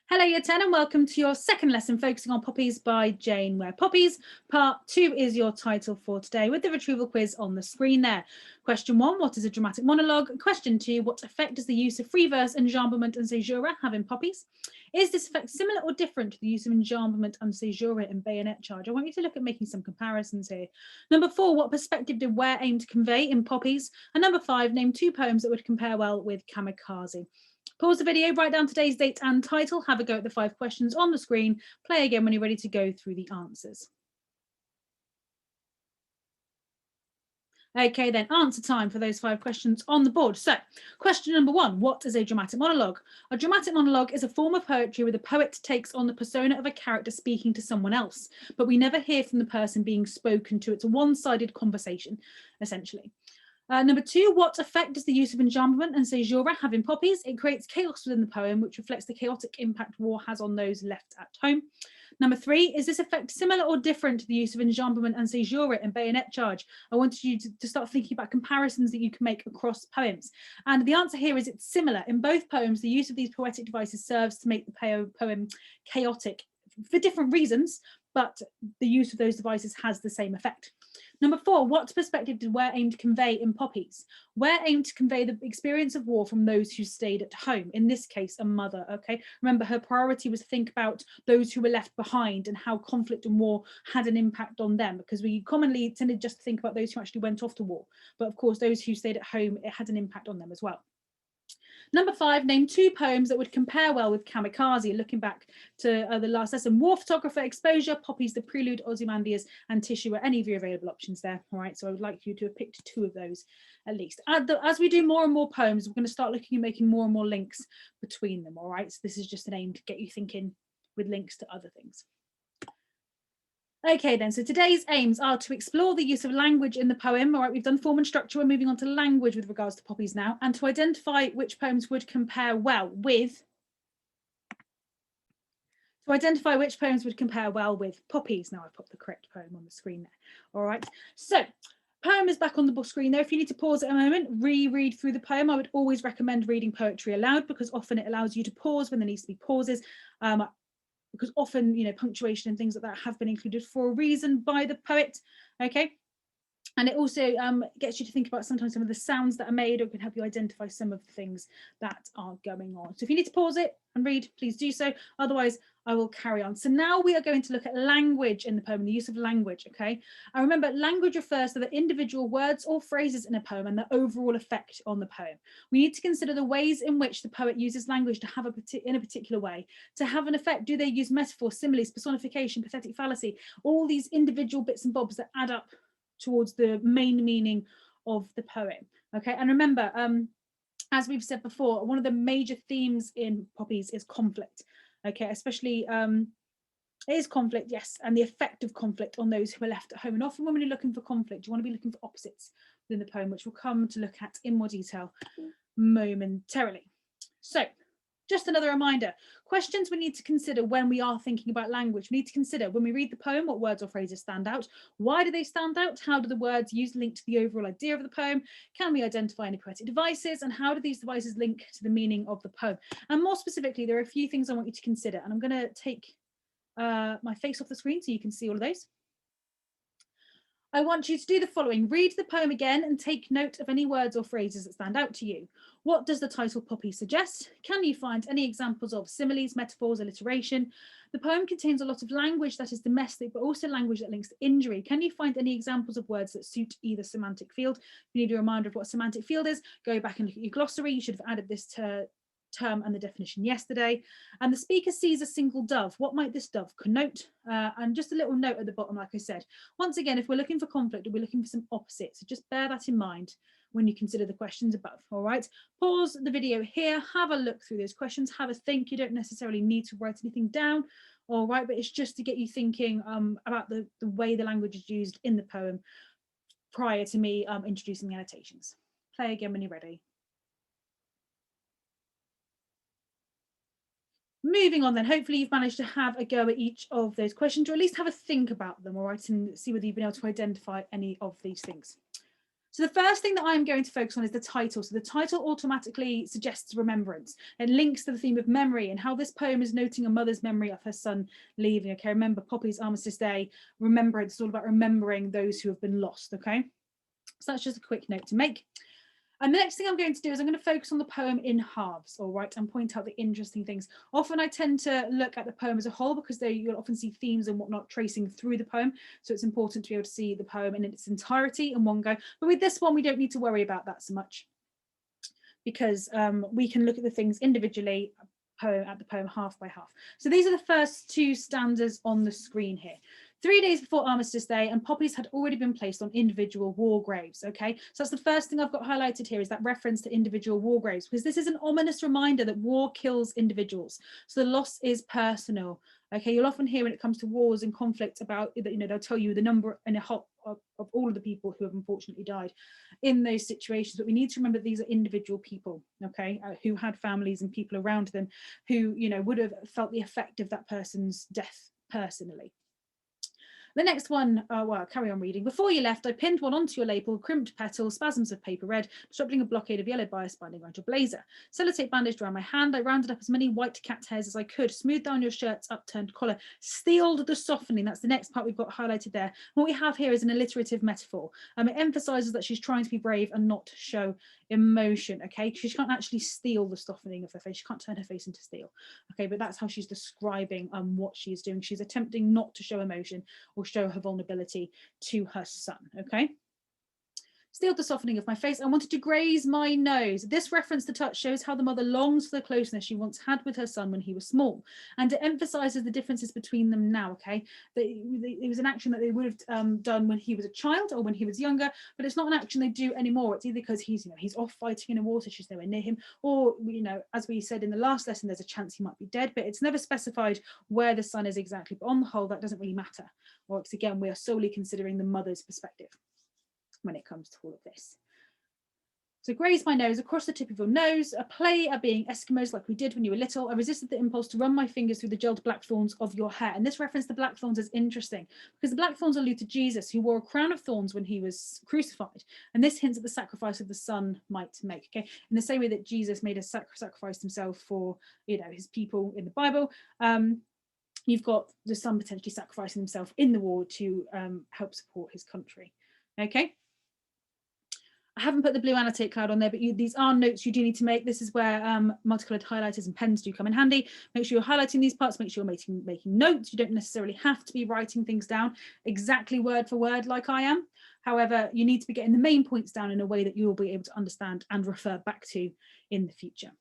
Hello Year 10 and welcome to your second lesson focusing on Poppies by Jane, where Poppies part 2 is your title for today with the retrieval quiz on the screen there. Question 1, what is a dramatic monologue? Question 2, what effect does the use of free verse, enjambment and caesura have in Poppies? Is this effect similar or different to the use of enjambment and caesura in Bayonet Charge? I want you to look at making some comparisons here. Number 4, what perspective did Ware aim to convey in Poppies? And number 5, name two poems that would compare well with Kamikaze. Pause the video, write down today's date and title, have a go at the 5 questions on the screen, play again when you're ready to go through the answers. Okay, then answer time for those 5 questions on the board. So question number 1, what is a dramatic monologue? A dramatic monologue is a form of poetry where the poet takes on the persona of a character speaking to someone else, but we never hear from the person being spoken to. It's a one-sided conversation, essentially. Number 2, what effect does the use of enjambment and caesura have in Poppies? It creates chaos within the poem, which reflects the chaotic impact war has on those left at home. Number 3, is this effect similar or different to the use of enjambment and caesura in Bayonet Charge? I wanted you to start thinking about comparisons that you can make across poems. And the answer here is it's similar. In both poems, the use of these poetic devices serves to make the poem chaotic for different reasons, but the use of those devices has the same effect. Number 4, what perspective did Ware aim to convey in Poppies? Ware aimed to convey the experience of war from those who stayed at home, in this case, a mother, okay? Remember, her priority was to think about those who were left behind and how conflict and war had an impact on them, because we commonly tended just to think about those who actually went off to war. But of course, those who stayed at home, it had an impact on them as well. Number 5, name 2 poems that would compare well with Kamikaze. Looking back to the last lesson, War Photographer, Exposure, Poppies, The Prelude, Ozymandias and Tissue are any of your available options there. All right, so I would like you to have picked 2 of those at least. As we do more and more poems, we're going to start looking at making more and more links between them. All right, so this is just an aim to get you thinking with links to other things. Okay then, so today's aims are to explore the use of language in the poem. All right, we've done form and structure, we're moving on to language with regards to Poppies now, and to identify which poems would compare well with Poppies. Now I've put the correct poem on the screen there. All right, so poem is back on the screen there. If you need to pause at a moment, reread through the poem. I would always recommend reading poetry aloud because often it allows you to pause when there needs to be pauses. Because often, you know, punctuation and things like that have been included for a reason by the poet, okay? And it also gets you to think about sometimes some of the sounds that are made, or can help you identify some of the things that are going on. So if you need to pause it and read, please do so. Otherwise, I will carry on. So now we are going to look at language in the poem and the use of language, okay? And remember, language refers to the individual words or phrases in a poem and the overall effect on the poem. We need to consider the ways in which the poet uses language to have in a particular way. To have an effect, do they use metaphor, similes, personification, pathetic fallacy, all these individual bits and bobs that add up towards the main meaning of the poem, okay? And remember, as we've said before, one of the major themes in Poppies is conflict, okay? Especially, it is conflict, yes, and the effect of conflict on those who are left at home. And often when you're looking for conflict, you want to be looking for opposites within the poem, which we'll come to look at in more detail momentarily. So, just another reminder, questions we need to consider when we are thinking about language. We need to consider when we read the poem, what words or phrases stand out? Why do they stand out? How do the words used link to the overall idea of the poem? Can we identify any poetic devices? And how do these devices link to the meaning of the poem? And more specifically, there are a few things I want you to consider. And I'm going to take my face off the screen so you can see all of those. I want you to do the following. Read the poem again and take note of any words or phrases that stand out to you. What does the title Poppy suggest? Can you find any examples of similes, metaphors, alliteration? The poem contains a lot of language that is domestic, but also language that links to injury. Can you find any examples of words that suit either semantic field? If you need a reminder of what semantic field is, go back and look at your glossary. You should have added this term and the definition yesterday. And the speaker sees a single dove. What might this dove connote? And just a little note at the bottom, like I said. Once again, if we're looking for conflict, we're looking for some opposites. So just bear that in mind when you consider the questions above. All right, pause the video here, have a look through those questions, have a think. You don't necessarily need to write anything down, all right, but it's just to get you thinking about the way the language is used in the poem prior to me introducing the annotations. Play again when you're ready. Moving on then, hopefully you've managed to have a go at each of those questions, or at least have a think about them, all right, and see whether you've been able to identify any of these things. So the first thing that I'm going to focus on is the title. So the title automatically suggests remembrance. It links to the theme of memory and how this poem is noting a mother's memory of her son leaving. Okay, remember Poppy's Armistice Day, remembrance is all about remembering those who have been lost. Okay, so that's just a quick note to make. And the next thing I'm going to do is I'm going to focus on the poem in halves, all right, and point out the interesting things. Often I tend to look at the poem as a whole because you'll often see themes and whatnot tracing through the poem. So it's important to be able to see the poem in its entirety in one go. But with this one, we don't need to worry about that so much because we can look at the things individually, at the poem half by half. So these are the first two stanzas on the screen here. 3 days before Armistice Day, and poppies had already been placed on individual war graves. Okay, so that's the first thing I've got highlighted here, is that reference to individual war graves, because this is an ominous reminder that war kills individuals. So the loss is personal. Okay, you'll often hear when it comes to wars and conflicts about, you know, they'll tell you the number and of all of the people who have unfortunately died in those situations. But we need to remember these are individual people, okay, who had families and people around them who, you know, would have felt the effect of that person's death personally. The next one, well, carry on reading. Before you left, I pinned one onto your label, crimped petals, spasms of paper red, disrupting a blockade of yellow bias binding around your blazer. Sellotape bandaged around my hand, I rounded up as many white cat hairs as I could, smoothed down your shirt's upturned collar, steeled the softening. That's the next part we've got highlighted there. What we have here is an alliterative metaphor. It emphasises that she's trying to be brave and not show emotion, okay? She can't actually steal the softening of her face. She can't turn her face into steel, okay? But that's how she's describing what she's doing. She's attempting not to show emotion or show her vulnerability to her son, okay? Steeled the softening of my face. I wanted to graze my nose. This reference to touch shows how the mother longs for the closeness she once had with her son when he was small. And it emphasizes the differences between them now, okay? It was an action that they would have done when he was a child or when he was younger, but it's not an action they do anymore. It's either because he's off fighting in a war, so she's nowhere near him, or, you know, as we said in the last lesson, there's a chance he might be dead, but it's never specified where the son is exactly. But on the whole, that doesn't really matter. Or it's, again, we are solely considering the mother's perspective when it comes to all of this. So graze my nose across the tip of your nose, a play at being Eskimos like we did when you were little. I resisted the impulse to run my fingers through the gelled black thorns of your hair. And this reference to black thorns is interesting because the black thorns allude to Jesus, who wore a crown of thorns when he was crucified. And this hints at the sacrifice of the son might make, okay? In the same way that Jesus made a sacrifice himself for, you know, his people in the Bible, you've got the son potentially sacrificing himself in the war to help support his country, okay? I haven't put the blue annotate cloud on there, but these are notes you do need to make. This is where multicolored highlighters and pens do come in handy. Make sure you're highlighting these parts, make sure you're making notes. You don't necessarily have to be writing things down exactly word for word like I am. However, you need to be getting the main points down in a way that you will be able to understand and refer back to in the future.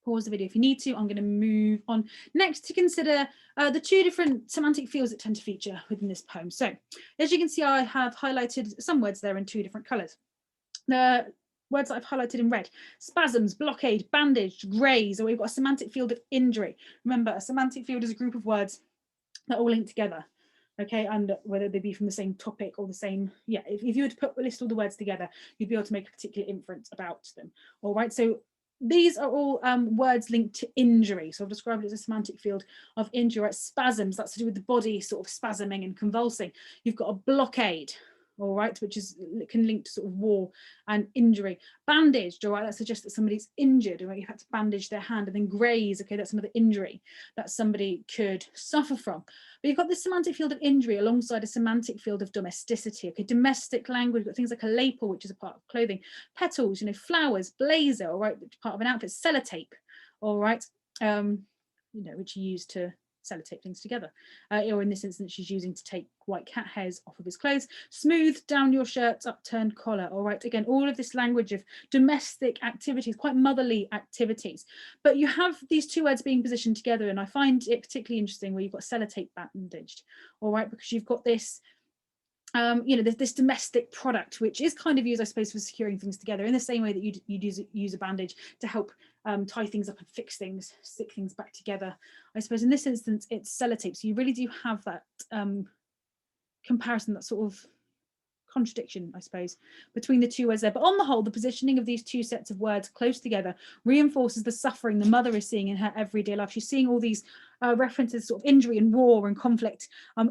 Pause the video if you need to. I'm going to move on next to consider the two different semantic fields that tend to feature within this poem. So as you can see, I have highlighted some words there in two different colours. The words that I've highlighted in red: spasms, blockade, bandaged, graze, or we've got a semantic field of injury. Remember, a semantic field is a group of words that all link together, okay, and whether they be from the same topic or the same, yeah, if you were to list all the words together, you'd be able to make a particular inference about them. All right, so these are all words linked to injury. So I've described it as a semantic field of injury. Right? Spasms, that's to do with the body sort of spasming and convulsing. You've got a blockade, all right, which can link to sort of war and injury. Bandaged, all right, that suggests that somebody's injured, right? You've had to bandage their hand. And then graze, okay, that's another injury that somebody could suffer from. But you've got this semantic field of injury alongside a semantic field of domesticity, okay, domestic language. You've got things like a lapel, which is a part of clothing, petals, you know, flowers, blazer, all right, which is part of an outfit, sellotape, all right, you know, which you use to sellotape things together, or in this instance she's using to take white cat hairs off of his clothes. Smooth down your shirt's upturned collar, all right, again, all of this language of domestic activities, quite motherly activities, but you have these two words being positioned together, and I find it particularly interesting where you've got sellotape bandaged, all right, because you've got this you know, this domestic product, which is kind of used, I suppose, for securing things together in the same way that you'd use a bandage to help tie things up and fix things, stick things back together. I suppose in this instance, it's sellotape. So you really do have that comparison, that sort of contradiction, I suppose, between the two words there. But on the whole, the positioning of these two sets of words close together reinforces the suffering the mother is seeing in her everyday life. She's seeing all these references sort of injury and war and conflict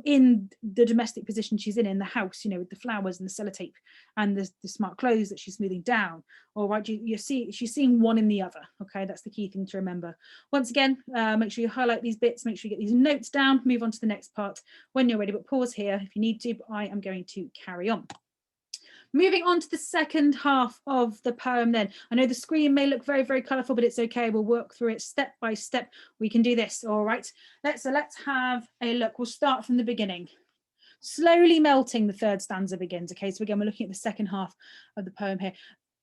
in the domestic position she's in the house, with the flowers and the sellotape and the smart clothes that she's smoothing down. All right, she's seeing one in the other. Okay, that's the key thing to remember. Once again, make sure you highlight these bits, make sure you get these notes down, move on to the next part when you're ready, but pause here if you need to, but I am going to carry on. Moving on to the second half of the poem then. I know the screen may look very, very colourful, but it's okay. We'll work through it step by step. We can do this, all right? Let's have a look. We'll start from the beginning. Slowly melting, the third stanza begins, okay? So again, we're looking at the second half of the poem here.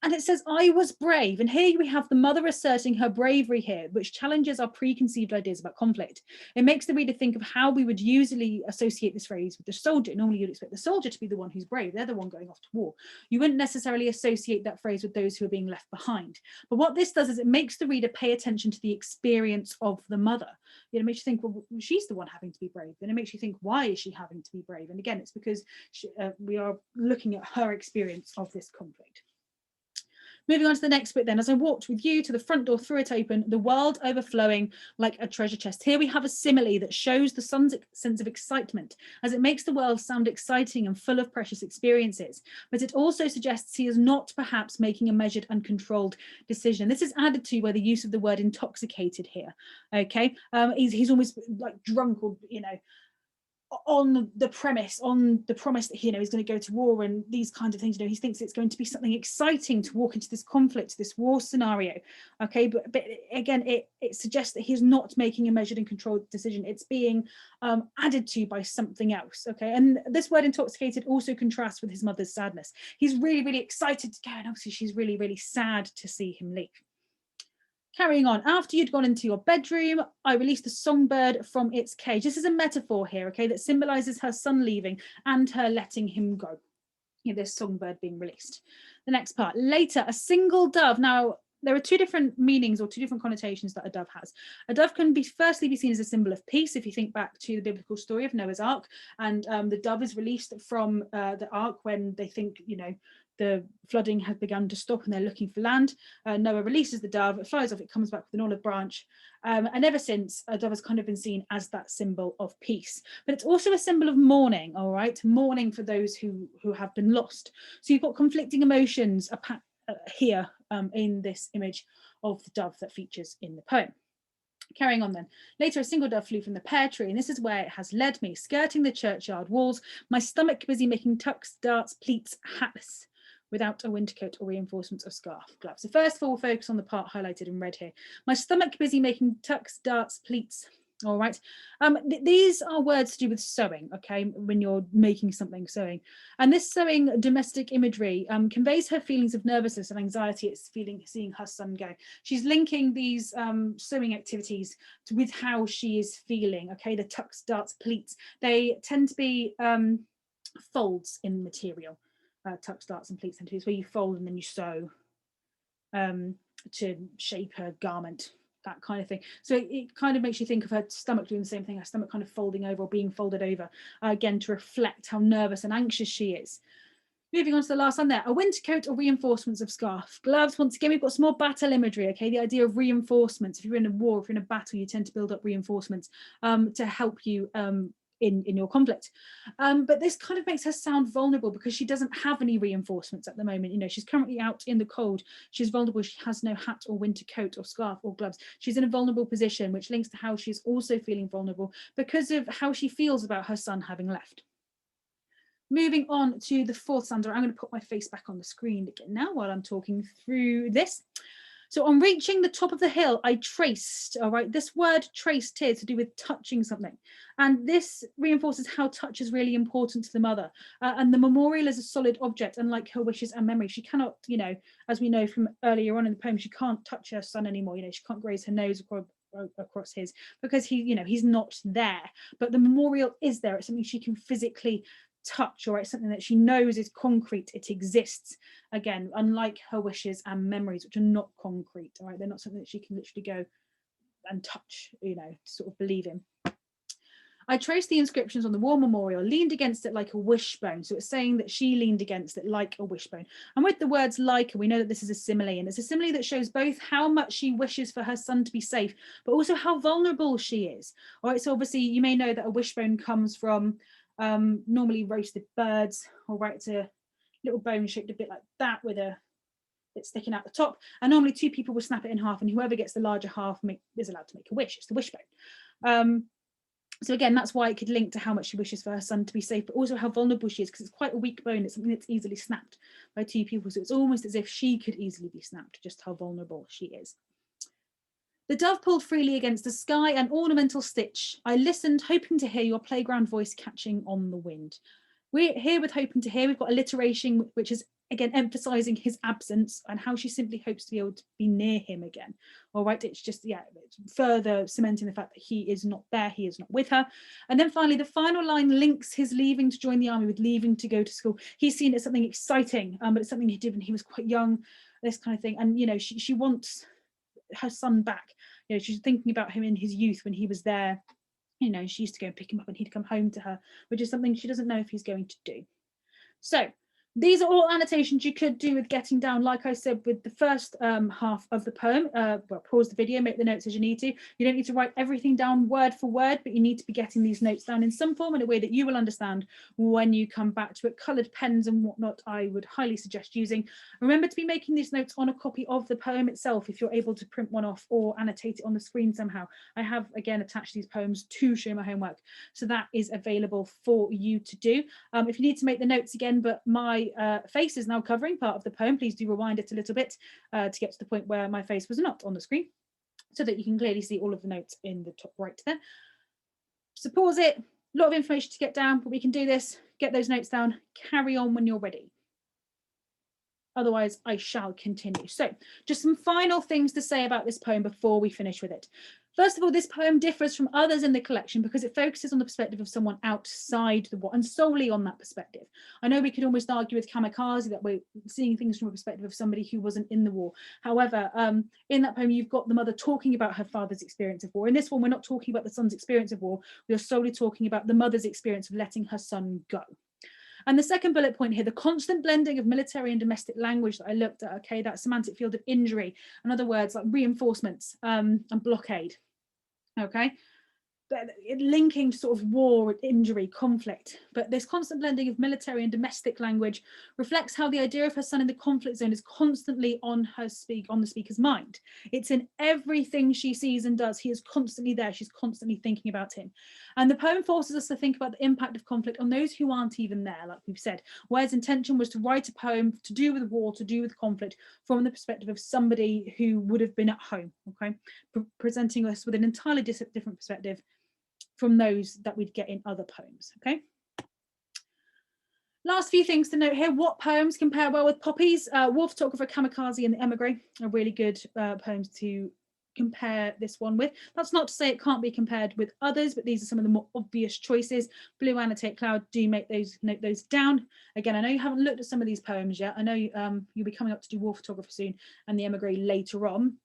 And it says, I was brave. And here we have the mother asserting her bravery here, which challenges our preconceived ideas about conflict. It makes the reader think of how we would usually associate this phrase with the soldier. Normally you'd expect the soldier to be the one who's brave. They're the one going off to war. You wouldn't necessarily associate that phrase with those who are being left behind. But what this does is it makes the reader pay attention to the experience of the mother. It makes you think, well, she's the one having to be brave. And it makes you think, why is she having to be brave? And again, it's because we are looking at her experience of this conflict. Moving on to the next bit then, as I walked with you to the front door, threw it open, the world overflowing like a treasure chest. Here we have a simile that shows the son's sense of excitement, as it makes the world sound exciting and full of precious experiences. But it also suggests he is not perhaps making a measured and controlled decision. This is added to by the use of the word intoxicated here. Okay, he's almost like drunk, or on the promise that he's going to go to war and these kinds of things. He thinks it's going to be something exciting to walk into this conflict, this war scenario. Okay, but again, it suggests that he's not making a measured and controlled decision. It's being added to by something else. Okay, and this word intoxicated also contrasts with his mother's sadness. He's really, really excited to go, and obviously she's really, really sad to see him leave. Carrying on, after you'd gone into your bedroom, I released the songbird from its cage. This is a metaphor here, okay, that symbolizes her son leaving and her letting him go. This songbird being released. The next part, later, a single dove. Now, there are two different meanings or two different connotations that a dove has. A dove can firstly be seen as a symbol of peace. If you think back to the biblical story of Noah's Ark, and the dove is released from the ark when they think, the flooding has begun to stop and they're looking for land. Noah releases the dove, it flies off, it comes back with an olive branch. And ever since, a dove has kind of been seen as that symbol of peace. But it's also a symbol of mourning, all right? Mourning for those who have been lost. So you've got conflicting emotions here in this image of the dove that features in the poem. Carrying on then. Later, a single dove flew from the pear tree, and this is where it has led me, skirting the churchyard walls, my stomach busy making tucks, darts, pleats, hatless, without a winter coat or reinforcements of scarf, gloves. So first of all, we'll focus on the part highlighted in red here. My stomach busy making tucks, darts, pleats. All right. These are words to do with sewing, okay, when you're making something, sewing. And this sewing domestic imagery conveys her feelings of nervousness and anxiety at seeing her son go. She's linking these sewing activities with how she is feeling, okay, the tucks, darts, pleats. They tend to be folds in material. Tucks, darts and pleats, and where you fold and then you sew to shape a garment, that kind of thing. So it kind of makes you think of her stomach doing the same thing, her stomach kind of folding over or being folded over, again to reflect how nervous and anxious she is. Moving on to the last one there, a winter coat or reinforcements of scarf, gloves. Once again, we've got some more battle imagery, okay, the idea of reinforcements. If you're in a war, if you're in a battle, you tend to build up reinforcements to help you in your conflict. But this kind of makes her sound vulnerable because she doesn't have any reinforcements at the moment. She's currently out in the cold. She's vulnerable. She has no hat or winter coat or scarf or gloves. She's in a vulnerable position, which links to how she's also feeling vulnerable because of how she feels about her son having left. Moving on to the fourth stanza, I'm going to put my face back on the screen again now while I'm talking through this. So on reaching the top of the hill, I traced, all right, this word traced here to do with touching something. And this reinforces how touch is really important to the mother. And the memorial is a solid object, unlike her wishes and memories. She cannot, as we know from earlier on in the poem, she can't touch her son anymore. She can't graze her nose across his because he's not there. But the memorial is there. It's something she can physically touch, or it's something that she knows is concrete, it exists. Again, unlike her wishes and memories, which are not concrete, all right, they're not something that she can literally go and touch, to sort of believe in. I traced the inscriptions on the war memorial, leaned against it like a wishbone. So it's saying that she leaned against it like a wishbone. And with the words like, we know that this is a simile, and it's a simile that shows both how much she wishes for her son to be safe, but also how vulnerable she is. All right, so obviously you may know that a wishbone comes from normally roasted birds, all right, it's a little bone shaped a bit like that with a bit sticking out the top, and normally two people will snap it in half, and whoever gets the larger half is allowed to make a wish. It's the wishbone. So again, that's why it could link to how much she wishes for her son to be safe, but also how vulnerable she is, because it's quite a weak bone. It's something that's easily snapped by two people. So it's almost as if she could easily be snapped, just how vulnerable she is. The dove pulled freely against the sky, an ornamental stitch. I listened, hoping to hear your playground voice catching on the wind. We're here with hoping to hear. We've got alliteration, which is again emphasizing his absence and how she simply hopes to be able to be near him again. All right, it's just, yeah, it's further cementing the fact that he is not there, he is not with her. And then finally, the final line links his leaving to join the army with leaving to go to school. He's seen it as something exciting, but it's something he did when he was quite young, this kind of thing. And you know, she wants her son back. You know, she's thinking about him in his youth when he was there. You know, she used to go and pick him up and he'd come home to her, which is something she doesn't know if he's going to do. So these are all annotations you could do with getting down, like I said, with the first half of the poem. Well, pause the video, make the notes as you need to. You don't need to write everything down word for word, but you need to be getting these notes down in some form, in a way that you will understand when you come back to it. Coloured pens and whatnot, I would highly suggest using. Remember to be making these notes on a copy of the poem itself, if you're able to print one off or annotate it on the screen somehow. I have, again, attached these poems to Show My Homework, so that is available for you to do. If you need to make the notes again, but my face is now covering part of the poem, please do rewind it a little bit to get to the point where my face was not on the screen, so that you can clearly see all of the notes in the top right there. So pause it, a lot of information to get down, but we can do this, get those notes down, carry on when you're ready. Otherwise, I shall continue. So just some final things to say about this poem before we finish with it. First of all, this poem differs from others in the collection because it focuses on the perspective of someone outside the war and solely on that perspective. I know we could almost argue with Kamikaze that we're seeing things from a perspective of somebody who wasn't in the war. However, in that poem, you've got the mother talking about her father's experience of war. In this one, we're not talking about the son's experience of war. We are solely talking about the mother's experience of letting her son go. And the second bullet point here, the constant blending of military and domestic language that I looked at, okay, that semantic field of injury, in other words, like reinforcements and blockade, okay? Linking sort of war, injury, conflict, but this constant blending of military and domestic language reflects how the idea of her son in the conflict zone is constantly on the speaker's mind. It's in everything she sees and does. He is constantly there. She's constantly thinking about him. And the poem forces us to think about the impact of conflict on those who aren't even there, like we've said. Ware's intention was to write a poem to do with war, to do with conflict, from the perspective of somebody who would have been at home, okay? Presenting us with an entirely different perspective from those that we'd get in other poems, okay? Last few things to note here. What poems compare well with Poppies? War Photographer, Kamikaze and The Emigre are really good poems to compare this one with. That's not to say it can't be compared with others, but these are some of the more obvious choices. Blue Annotate Cloud, do note those down. Again, I know you haven't looked at some of these poems yet. I know you'll be coming up to do War Photographer soon and The Emigre later on,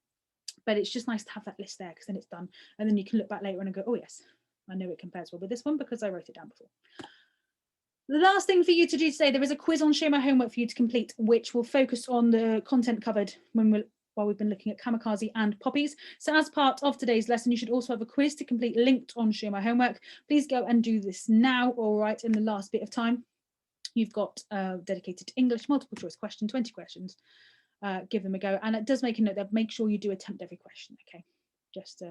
but it's just nice to have that list there because then it's done. And then you can look back later on and go, oh yes, I know it compares well with this one because I wrote it down before. The last thing for you to do today, there is a quiz on Show My Homework for you to complete, which will focus on the content covered while we've been looking at Kamikaze and Poppies. So as part of today's lesson, you should also have a quiz to complete linked on Show My Homework. Please go and do this now, all right, in the last bit of time. You've got dedicated to English, multiple choice question, 20 questions. Give them a go. And it does make a note that make sure you do attempt every question, okay? Just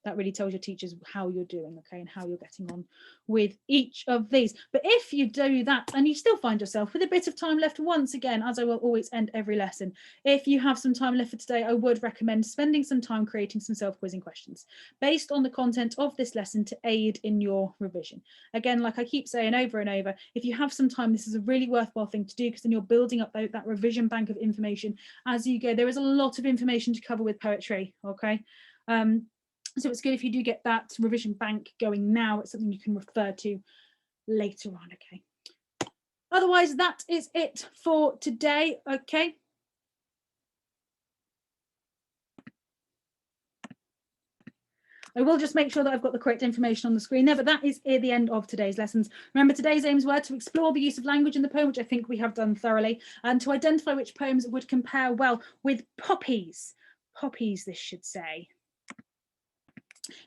that really tells your teachers how you're doing, okay, and how you're getting on with each of these. But if you do that and you still find yourself with a bit of time left, once again, as I will always end every lesson, if you have some time left for today, I would recommend spending some time creating some self-quizzing questions based on the content of this lesson to aid in your revision. Again, like I keep saying over and over, if you have some time, this is a really worthwhile thing to do because then you're building up that revision bank of information as you go. There is a lot of information to cover with poetry, okay? So it's good if you do get that revision bank going now. It's something you can refer to later on, okay? Otherwise, that is it for today, okay? I will just make sure that I've got the correct information on the screen there, but that is the end of today's lessons. Remember, today's aims were to explore the use of language in the poem, which I think we have done thoroughly, and to identify which poems would compare well with Poppies. Poppies, this should say.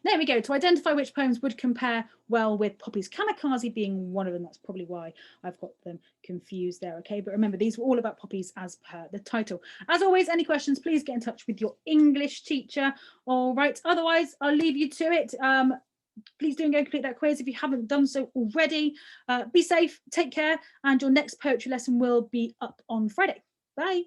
There we go, to identify which poems would compare well with Poppies, Kamikaze being one of them. That's probably why I've got them confused there, okay? But remember, these were all about Poppies as per the title. As always, any questions, please get in touch with your English teacher. All right, otherwise, I'll leave you to it. Please do go complete that quiz if you haven't done so already. Be safe, take care, and your next poetry lesson will be up on Friday. Bye.